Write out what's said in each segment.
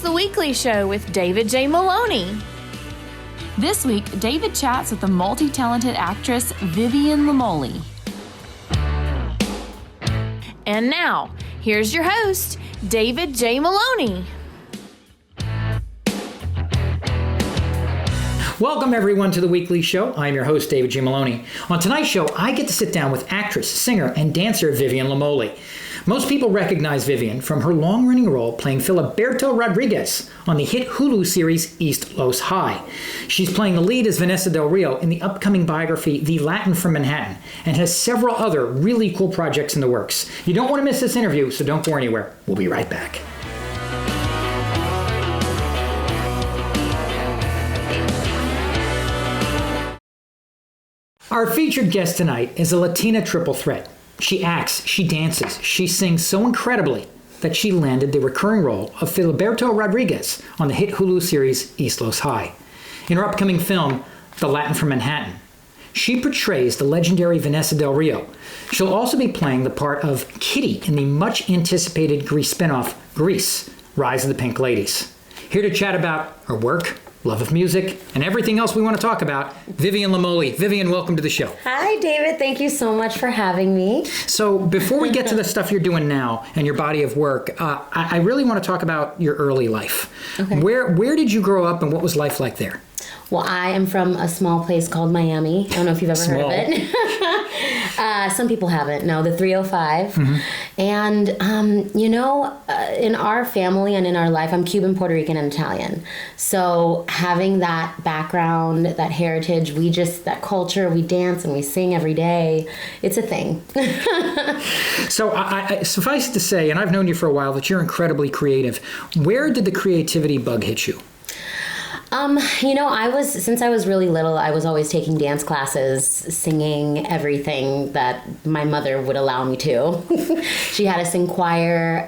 The Weekly Show with David J. Maloney. This week, David chats with the multi-talented actress Vivian Lamolli. And now, here's your host, David J. Maloney. Welcome, everyone, to The Weekly Show. I'm your host, David J. Maloney. On tonight's show, I get to sit down with actress, singer, and dancer Vivian Lamolli. Most people recognize Vivian from her long-running role playing Filiberta Rodriguez on the hit Hulu series East Los High. She's playing the lead as Vanessa Del Rio in the upcoming biography The Latin from Manhattan, and has several other really cool projects in the works. You don't want to miss this interview, so don't go anywhere. We'll be right back. Our featured guest tonight is a Latina triple threat. She acts, she dances, she sings so incredibly that she landed the recurring role of Filiberta Rodriguez on the hit Hulu series East Los High. In her upcoming film, The Latin from Manhattan, she portrays the legendary Vanessa Del Rio. She'll also be playing the part of Kitty in the much-anticipated Grease spinoff, Grease, Rise of the Pink Ladies. Here to chat about her work, love of music, and everything else we want to talk about, Vivian Lamolli. Vivian, welcome to the show. Hi, David. Thank you so much for having me. So before we get to the stuff you're doing now and your body of work, I really want to talk about your early life. Okay. Where did you grow up and what was life like there? Well, I am from a small place called Miami. I don't know if you've ever heard of it. Some people haven't. No, the 305. Mm-hmm. And, in our family and in our life, I'm Cuban, Puerto Rican, and Italian. So having that background, that heritage, that culture, we dance and we sing every day. It's a thing. So I suffice it to say, and I've known you for a while, that you're incredibly creative. Where did the creativity bug hit you? Since I was really little, I was always taking dance classes, singing everything that my mother would allow me to. She had us in choir,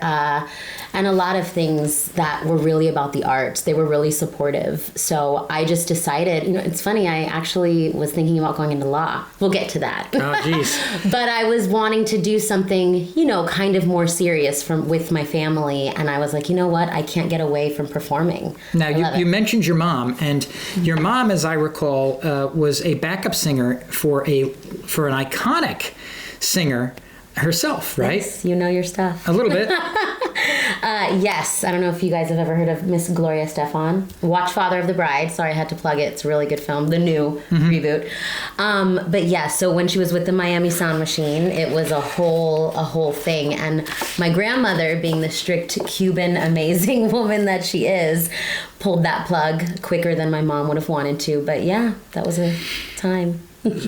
and a lot of things that were really about the arts. They were really supportive. So I just decided, it's funny, I actually was thinking about going into law. We'll get to that. Oh, geez. But I was wanting to do something, kind of more serious with my family. And I was like, you know what? I can't get away from performing. Now, you mentioned your mom, and your mom, as I recall, was a backup singer for an iconic singer herself, right? Yes, you know your stuff. A little bit. Yes. I don't know if you guys have ever heard of Miss Gloria Estefan. Watch Father of the Bride. Sorry, I had to plug it. It's a really good film. The new reboot. But yeah, so when she was with the Miami Sound Machine, it was a whole thing. And my grandmother, being the strict Cuban, amazing woman that she is, pulled that plug quicker than my mom would have wanted to. But yeah, that was a time.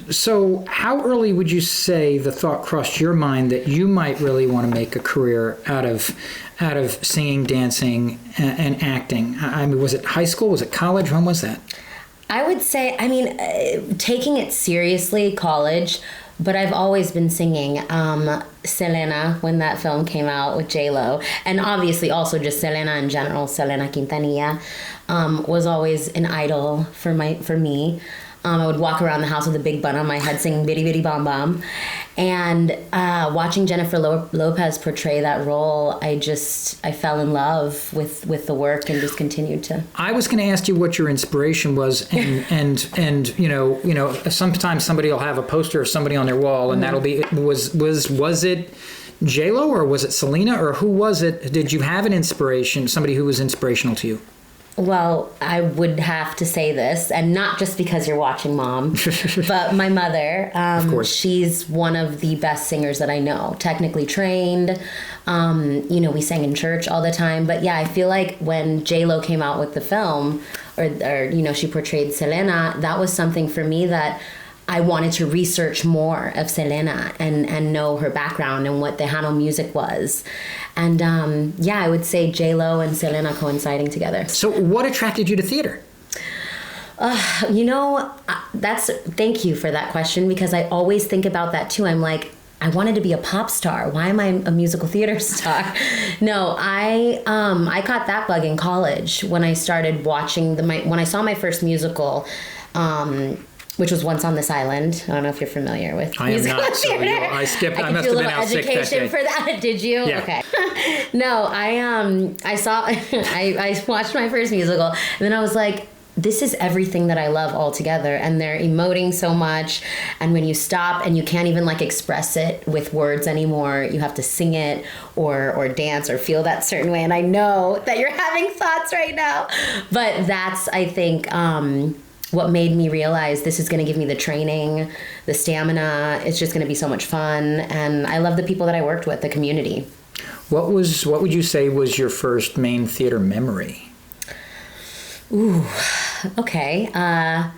So how early would you say the thought crossed your mind that you might really want to make a career out of singing, dancing, and acting? I mean, was it high school? Was it college? When was that? I would say, taking it seriously, college, but I've always been singing. Selena, when that film came out with J-Lo, and obviously also just Selena in general, Selena Quintanilla, was always an idol for me. I would walk around the house with a big bun on my head singing Bitty Bitty Bom Bom. And watching Jennifer Lopez portray that role, I fell in love with the work and just continued to. I was going to ask you what your inspiration was, and sometimes somebody will have a poster of somebody on their wall, and that'll be, was it J-Lo or was it Selena, or who was it? Did you have an inspiration, somebody who was inspirational to you? Well, I would have to say this, and not just because you're watching Mom, but my mother. Of course. She's one of the best singers that I know, technically trained. We sang in church all the time. But yeah, I feel like when J-Lo came out with the film, or she portrayed Selena, that was something for me that I wanted to research more of Selena and know her background and what Tejano music was. And I would say J-Lo and Selena coinciding together. So what attracted you to theater? Thank you for that question, because I always think about that too. I'm like, I wanted to be a pop star. Why am I a musical theater star? No, I caught that bug in college when I started watching when I saw my first musical, which was Once on This Island. I don't know if you're familiar with I am musical not, so theater. I skipped. I could must do a have been little out sick that education day. for that. Did you? Yeah. Okay. No, I saw, I watched my first musical, and then I was like, this is everything that I love all together, and they're emoting so much, and when you stop and you can't even like express it with words anymore, you have to sing it or dance or feel that certain way, and I know that you're having thoughts right now, but that's, I think, what made me realize this is going to give me the training, the stamina. It's just going to be so much fun, and I love the people that I worked with, the community. What would you say was your first main theater memory? Ooh, okay. I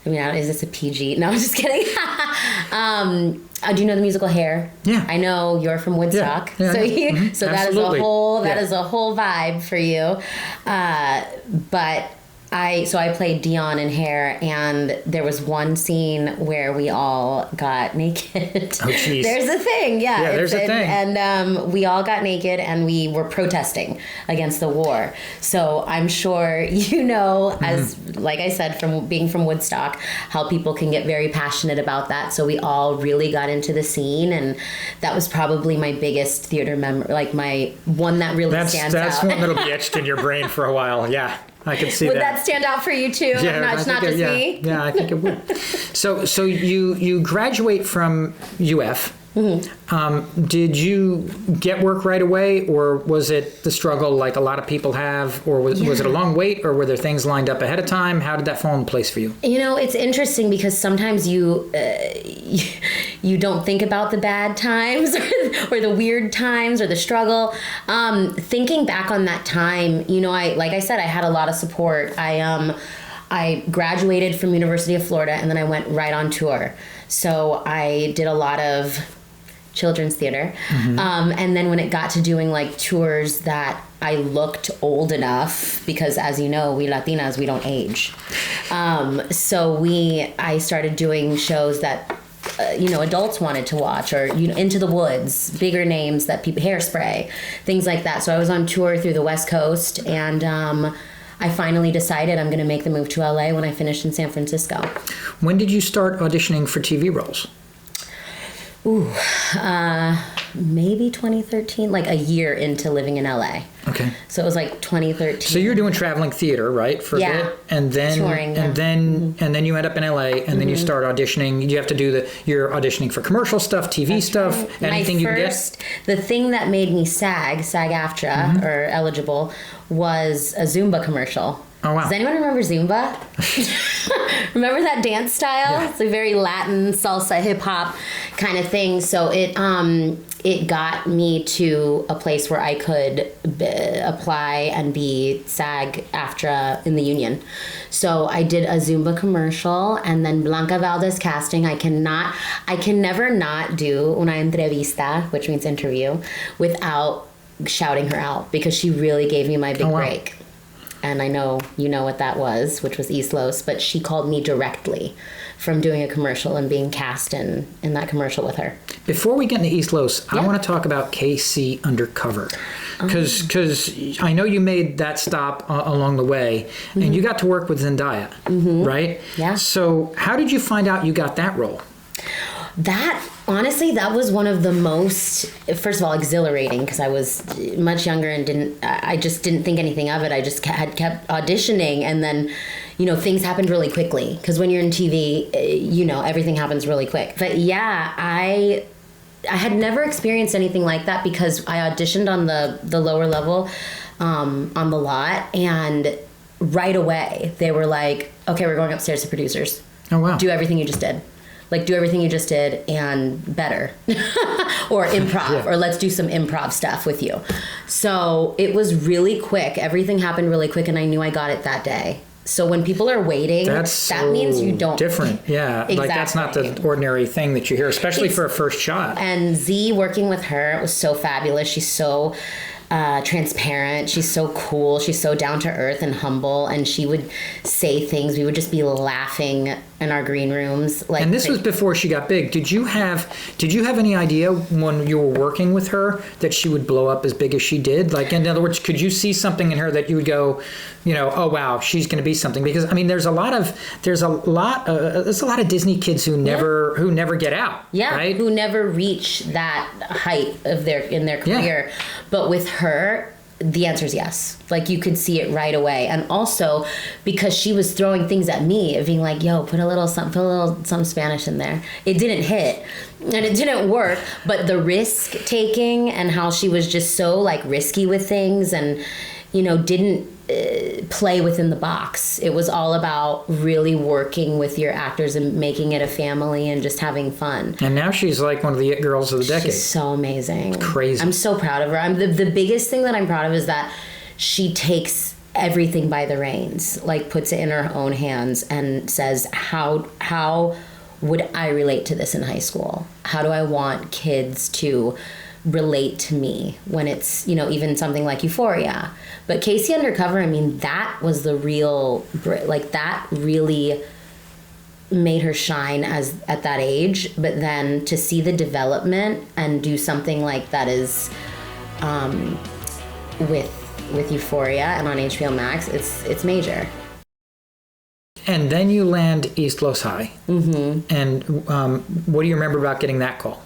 mean, is this a PG? No, I'm just kidding. Do you know the musical Hair? Yeah. I know you're from Woodstock, Yeah. so Mm-hmm. so Absolutely. that is a whole vibe for you. But I played Dion in Hair, and there was one scene where we all got naked. Oh, jeez. There's a thing, yeah. Yeah, there's a thing. And we all got naked, and we were protesting against the war. So I'm sure you know, as like I said, from being from Woodstock, how people can get very passionate about that. So we all really got into the scene, and that was probably my biggest theater memory, like my one that really stands out. That's one that'll be etched in your brain for a while. Yeah. I can see Would that. that stand out for you too? Yeah, It's not just me? Yeah, I think it would. So you graduate from UF. Mm-hmm. Did you get work right away, or was it the struggle like a lot of people have, or was it a long wait, or were there things lined up ahead of time? How did that fall in place for you? You know, it's interesting because sometimes you don't think about the bad times or the weird times or the struggle. Thinking back on that time, you know, like I said, I had a lot of support. I graduated from University of Florida, and then I went right on tour. So I did a lot of children's theater. Mm-hmm. And then when it got to doing like tours that I looked old enough, because as you know, we Latinas, we don't age. So I started doing shows that adults wanted to watch, or Into the Woods, bigger names that people, Hairspray, things like that. So I was on tour through the West Coast, and I finally decided I'm going to make the move to LA when I finished in San Francisco. When did you start auditioning for TV roles? Ooh, maybe 2013, like a year into living in LA. Okay. So it was like 2013. So you're doing traveling theater, right? For a bit, and then touring, and then you end up in LA, and then you start auditioning. You have to do you're auditioning for commercial stuff, TV stuff, right. anything you can get. The thing that made me SAG-AFTRA or eligible was a Zumba commercial. Oh, wow. Does anyone remember Zumba? Remember that dance style? Yeah. It's a very Latin salsa hip hop kind of thing. So it got me to a place where I could apply and be SAG-AFTRA in the union. So I did a Zumba commercial, and then Blanca Valdez casting. I can never not do una entrevista, which means interview, without shouting her out, because she really gave me my big break. And I know you know what that was, which was East Los, but she called me directly from doing a commercial and being cast in that commercial with her. Before we get into East Los, I want to talk about KC Undercover, because I know you made that stop along the way, and you got to work with Zendaya, right? Yeah. So how did you find out you got that role? Honestly, that was one of the most, first of all, exhilarating, because I was much younger and I just didn't think anything of it. I just had kept auditioning, and then, things happened really quickly, because when you're in TV, everything happens really quick. But yeah, I had never experienced anything like that, because I auditioned on the lower level on the lot, and right away they were like, okay, we're going upstairs to producers. Oh, wow. Do everything you just did. Like, do everything you just did and better. Or improv, or let's do some improv stuff with you. So it was really quick. Everything happened really quick, and I knew I got it that day. So when people are waiting, that means you don't. Different, yeah. Exactly. Like, that's not the ordinary thing that you hear, especially for a first shot. And Z, working with her, was so fabulous. She's so transparent. She's so cool. She's so down to earth and humble. And she would say things. We would just be laughing our green rooms. Like, and this was before she got big. Did you have any idea when you were working with her that she would blow up as big as she did? Like, in other words, could you see something in her that you would go, oh wow, she's going to be something? Because I mean, there's a lot of Disney kids who never get out. Yeah, right? Who never reach that height of their career. Yeah. But with her, the answer is yes. Like, you could see it right away. And also because she was throwing things at me of being like, yo, put a little some Spanish in there. It didn't hit and it didn't work, but the risk taking and how she was just so like risky with things and, didn't play within the box. It was all about really working with your actors and making it a family and just having fun. And now she's like one of the it girls of the decade. She's so amazing. It's crazy. I'm so proud of her. The biggest thing that I'm proud of is that she takes everything by the reins, like puts it in her own hands and says, how would I relate to this in high school? How do I want kids to relate to me when it's, even something like Euphoria? But Casey Undercover, I mean, that was the real, like, that really made her shine at that age. But then to see the development and do something like that is with Euphoria and on HBO Max, it's major. And then you land East Los High. Mm-hmm. And what do you remember about getting that call?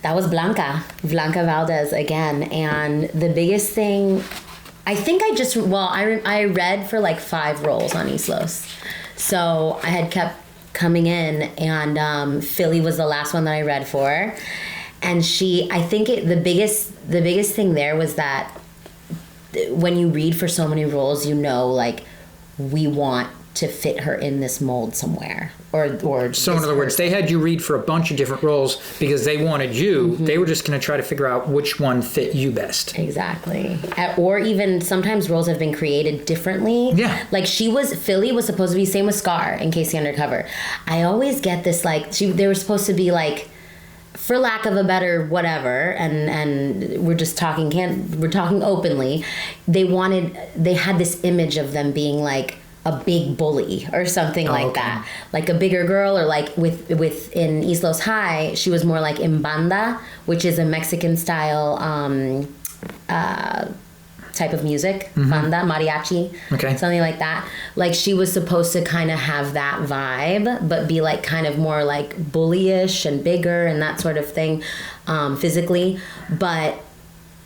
That was Blanca Valdez again. And the biggest thing, I think I read for like 5 roles on East Los. So I had kept coming in, and Philly was the last one that I read for. And the biggest thing there was that when you read for so many roles, like, we want to fit her in this mold somewhere, or so in other words, they had you read for a bunch of different roles because they wanted you. Mm-hmm. They were just going to try to figure out which one fit you best. Exactly. Or even sometimes roles have been created differently. Yeah. Like Philly was supposed to be same with Scar in Casey Undercover. I always get this, like, they were supposed to be like, for lack of a better whatever, and we're talking openly, they had this image of them being like a big bully or something like that, like a bigger girl, or like in East Los High, she was more like in banda, which is a Mexican style type of music, mm-hmm. Banda, mariachi, something like that. Like, she was supposed to kind of have that vibe, but be like kind of more like bullyish and bigger and that sort of thing, physically. But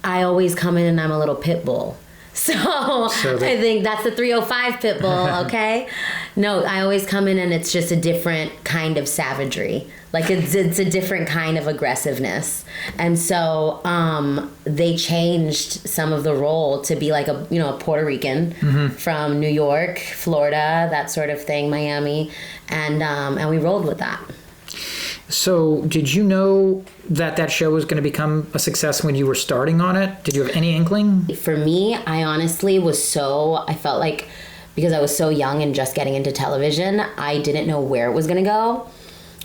I always come in and I'm a little pit bull. So I think that's the 305 pit bull, okay? No, I always come in and it's just a different kind of savagery. Like, it's a different kind of aggressiveness. And so they changed some of the role to be like a Puerto Rican, mm-hmm. from New York, Florida, that sort of thing, Miami, and we rolled with that. So did you know that show was going to become a success when you were starting on it? Did you have any inkling? For me, I honestly I felt like, because I was so young and just getting into television, I didn't know where it was going to go.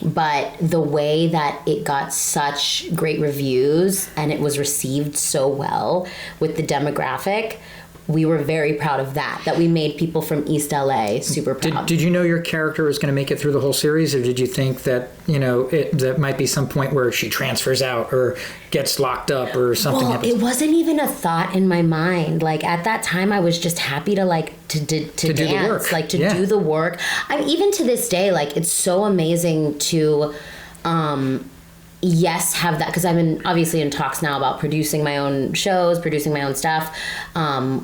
But the way that it got such great reviews and it was received so well with the demographic, we were very proud of that we made people from East LA super proud. Did you know your character was going to make it through the whole series, or did you think that, that might be some point where she transfers out or gets locked up or something happens? It wasn't even a thought in my mind. Like, at that time, I was just happy to dance, do the work. Like, to do the work. Even to this day, like, it's so amazing to have that, because I'm obviously in talks now about producing my own shows, producing my own stuff,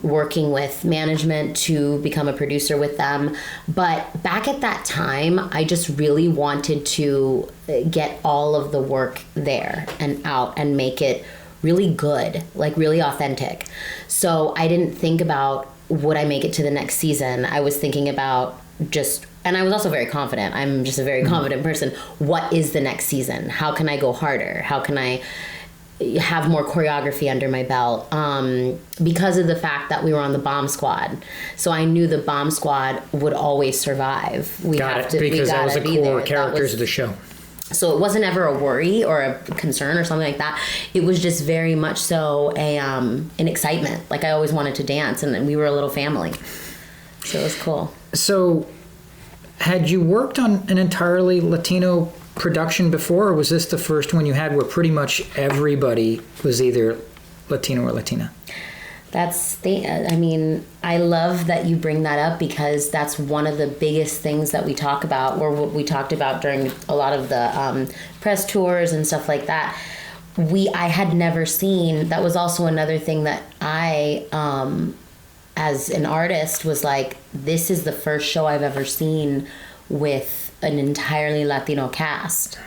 working with management to become a producer with them. But back at that time, I just really wanted to get all of the work there and out and make it really good, like really authentic. So I didn't think about, would I make it to the next season? I was thinking about and I was also very confident. I'm just a very confident person. What is the next season? How can I go harder? How can I have more choreography under my belt? Because of the fact that we were on the bomb squad. So I knew the bomb squad would always survive. Because that was the core characters of the show. So it wasn't ever a worry or a concern or something like that. It was just very much so an excitement. Like, I always wanted to dance, and we were a little family. So it was cool. So Had you worked on an entirely Latino production before, or was this the first one you had where pretty much everybody was either Latino or Latina? I love that you bring that up, because that's one of the biggest things that we talk about, or what we talked about during a lot of the press tours and stuff like that. I had never seen, that was also another thing that I, as an artist, was like, this is the first show I've ever seen with an entirely Latino cast.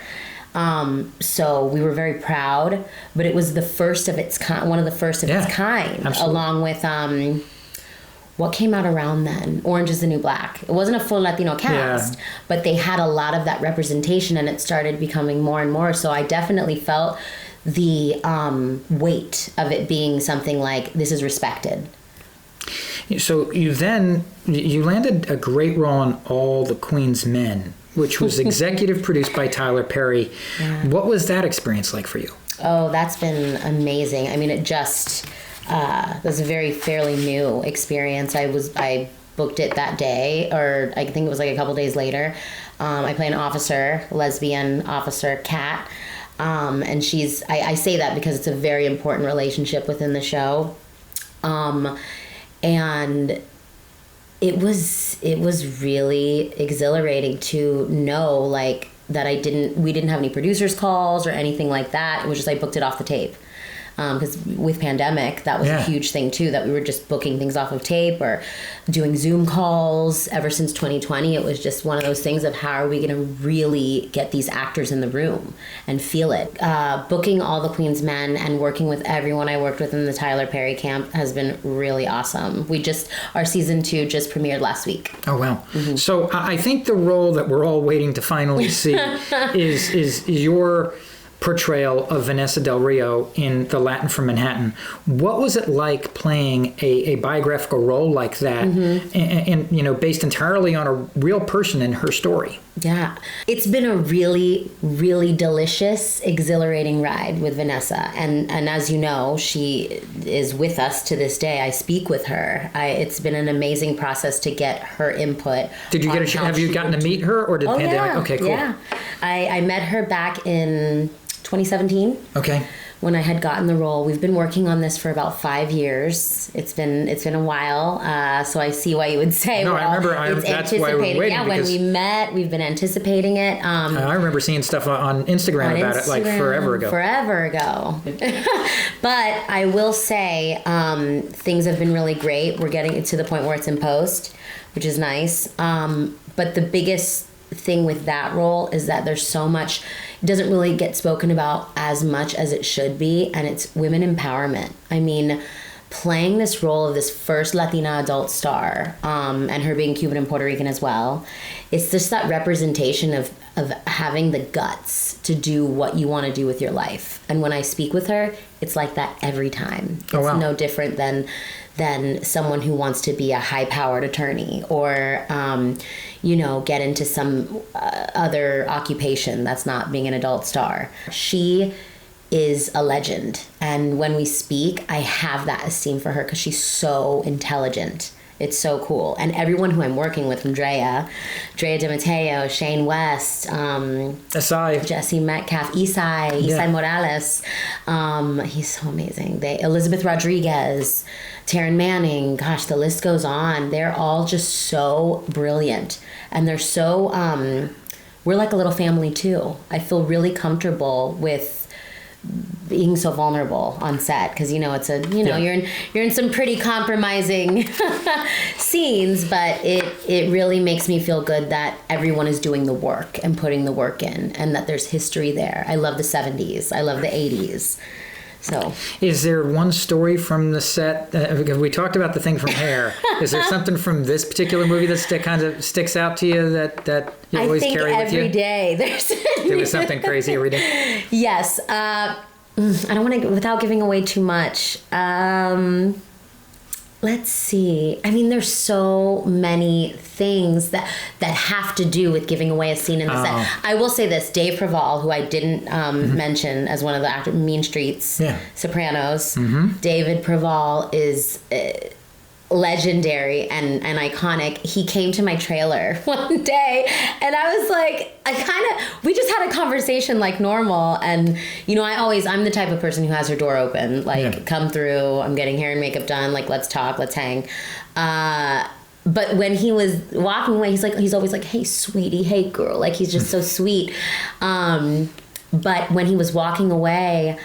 So we were very proud, but it was the first of its kind, one of the first of its kind, absolutely. Along with what came out around then, Orange is the New Black. It wasn't a full Latino cast, but they had a lot of that representation, and it started becoming more and more. So I definitely felt the weight of it being something like, this is respected. So you landed a great role on All the Queen's Men, which was executive produced by Tyler Perry. Yeah. What was that experience like for you? Oh, that's been amazing. I mean, it just was a fairly new experience. I booked it that day, or I think it was like a couple days later. I play an officer, lesbian officer, Kat. And I say that because it's a very important relationship within the show. And it was really exhilarating to know, like, that we didn't have any producers calls or anything like that. It was just, I booked it off the tape. Because with pandemic, that was a huge thing too, that we were just booking things off of tape or doing Zoom calls. Ever since 2020, it was just one of those things of, how are we going to really get these actors in the room and feel it? Booking All the Queen's Men and working with everyone I worked with in the Tyler Perry camp has been really awesome. Our season 2 just premiered last week. Oh, wow. Mm-hmm. So I think the role that we're all waiting to finally see is your portrayal of Vanessa Del Rio in The Latin from Manhattan. What was it like playing a biographical role like that, and based entirely on a real person and her story? Yeah, it's been a really, really delicious, exhilarating ride with Vanessa, and as you know, she is with us to this day. I speak with her. It's been an amazing process to get her input. Did you have you gotten to meet her, or did pandemic? Yeah. Okay, cool. Yeah, I met her back in 2017. Okay. When I had gotten the role. We've been working on this for about 5 years. It's been a while, so I see why you would say. No, I remember. That's why we're waiting. Yeah, when we met, we've been anticipating it. I remember seeing stuff on Instagram about it, like forever ago. But I will say, things have been really great. We're getting it to the point where it's in post, which is nice. But the biggest thing with that role is that there's so much, it doesn't really get spoken about as much as it should be, and it's women empowerment. I mean, playing this role of this first Latina adult star, and her being Cuban and Puerto Rican as well, it's just that representation of having the guts to do what you want to do with your life. And when I speak with her, it's like that every time. It's no different than someone who wants to be a high-powered attorney or, get into some other occupation that's not being an adult star. She is a legend. And when we speak, I have that esteem for her because she's so intelligent. It's so cool. And everyone who I'm working with, from Drea DiMatteo, Shane West, Jesse Metcalf, Isai Morales. He's so amazing. Elizabeth Rodriguez, Taryn Manning, gosh, the list goes on. They're all just so brilliant. And they're so, we're like a little family too. I feel really comfortable with being so vulnerable on set because you're in some pretty compromising scenes, but it really makes me feel good that everyone is doing the work and putting the work in, and that there's history there. I love the 70s. I love the 80s. So, is there one story from the set? We talked about the thing from Hair. Is there something from this particular movie that kind of sticks out to you that you always carry with you? Every day there was something crazy every day. Yes. I don't want to, without giving away too much. Let's see. I mean, there's so many things that have to do with giving away a scene in the set. I will say this: Dave Preval, who I didn't mention as one of the actors, Mean Streets, Sopranos. David Preval is legendary and iconic. He came to my trailer one day, and I was like, we just had a conversation like normal. And you know, I'm the type of person who has her door open, like, come through, I'm getting hair and makeup done, like, let's talk, let's hang. But when he was walking away, he's always like, hey sweetie, hey girl, like, he's just so sweet. But when he was walking away,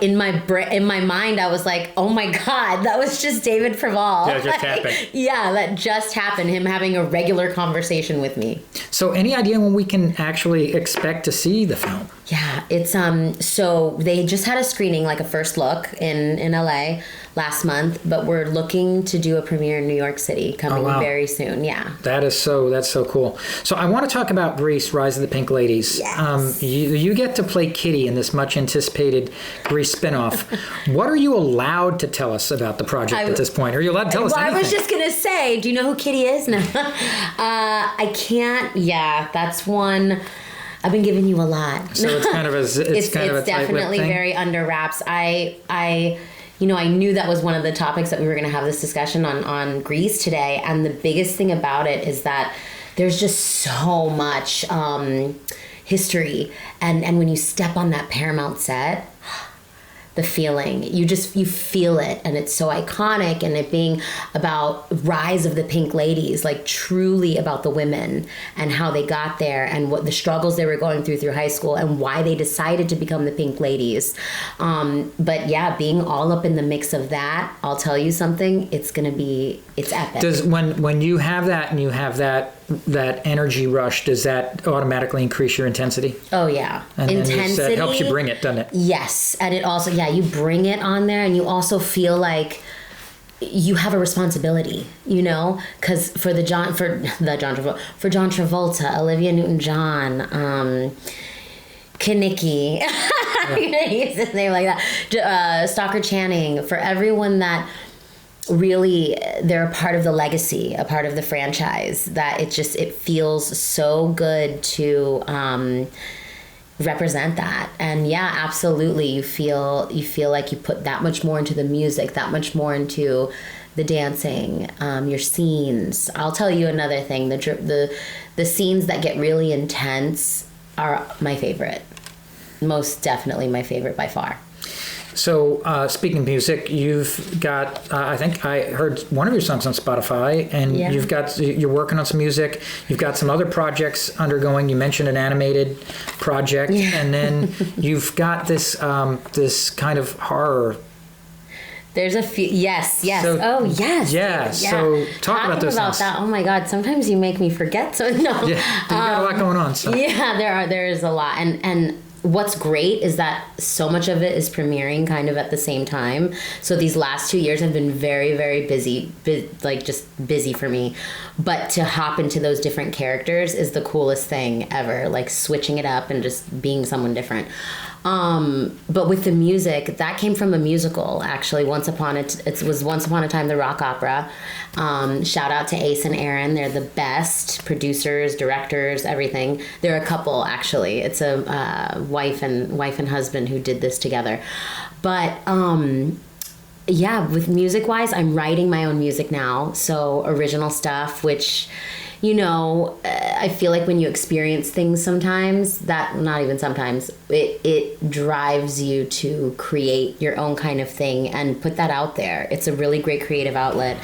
in my mind, I was like, oh my God, that was just David Preval. That just happened. Yeah, that just happened. Him having a regular conversation with me. So any idea when we can actually expect to see the film? Yeah, it's so they just had a screening, like a first look in LA last month, but we're looking to do a premiere in New York City coming very soon. Yeah. That's so cool. So I want to talk about Grease, Rise of the Pink Ladies. Yes. You get to play Kitty in this much anticipated Grease spinoff. What are you allowed to tell us about the project at this point? Are you allowed to tell us anything? I was just going to say, do you know who Kitty is? No. I can't. Yeah, that's one. I've been giving you a lot. So it's kind of it's definitely very under wraps. I knew that was one of the topics that we were going to have this discussion on Grease today, and the biggest thing about it is that there's just so much history, and when you step on that Paramount set, the feeling, you feel it, and it's so iconic, and it being about Rise of the Pink Ladies, like truly about the women and how they got there and what the struggles they were going through high school and why they decided to become the Pink Ladies. But yeah, being all up in the mix of that, I'll tell you something, it's epic. Does when you have that and you have that energy rush, does that automatically increase your intensity? Oh yeah. And intensity it helps you bring it, doesn't it? Yes. And it also, you bring it on there, and you also feel like you have a responsibility, because for John Travolta, Olivia Newton-John, Kenickie, I'm gonna use his name like that, Stalker Channing, for everyone that really they're a part of the legacy, a part of the franchise, that it feels so good to represent that. And yeah, absolutely, you feel like you put that much more into the music, that much more into the dancing, your scenes. I'll tell you another thing, the scenes that get really intense are my favorite, most definitely my favorite by far. So, speaking of music, you've got, I think I heard one of your songs on Spotify, and you're working on some music. You've got some other projects undergoing. You mentioned an animated project, and then you've got this kind of horror. There's a few, yes. So, yes. Yeah, so talk about those things. That. Oh my God, sometimes you make me forget. So, no. Yeah, you've got a lot going on. So. Yeah, there is a lot. And what's great is that so much of it is premiering kind of at the same time. So these last 2 years have been very, very busy, just busy for me. But to hop into those different characters is the coolest thing ever, like switching it up and just being someone different. But with the music, that came from a musical, actually. Once Upon a Time, the rock opera. Shout out to Ace and Aaron. They're the best producers, directors, everything. They're a couple, actually. It's a wife and husband who did this together. But with music-wise, I'm writing my own music now. So original stuff, which, I feel like when you experience things sometimes, it drives you to create your own kind of thing and put that out there. It's a really great creative outlet.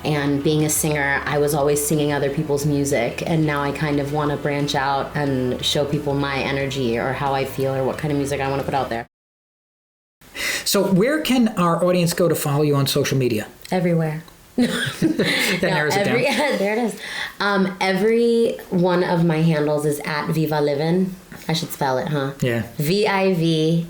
And being a singer, I was always singing other people's music, and now I kind of want to branch out and show people my energy or how I feel or what kind of music I want to put out there. So where can our audience go to follow you on social media? Everywhere. Narrows it down. Yeah, there it is. Every one of my handles is at Viva Livin'. I should spell it, huh? Yeah. VIVALIVIN.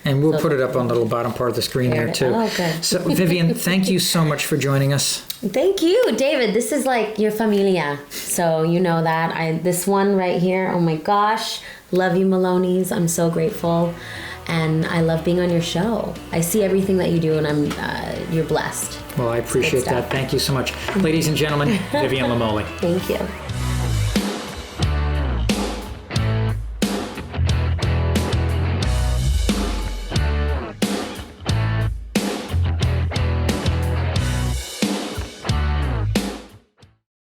And we'll put it up on the little bottom part of the screen there too. Oh, good. So Vivian, thank you so much for joining us. Thank you, David. This is like your familia. So you know that. This one right here, oh my gosh. Love you, Maloney's. I'm so grateful. And I love being on your show. I see everything that you do, and you're blessed. Well, I appreciate that. Thank you so much. Ladies and gentlemen, Vivian Lamolli. Thank you.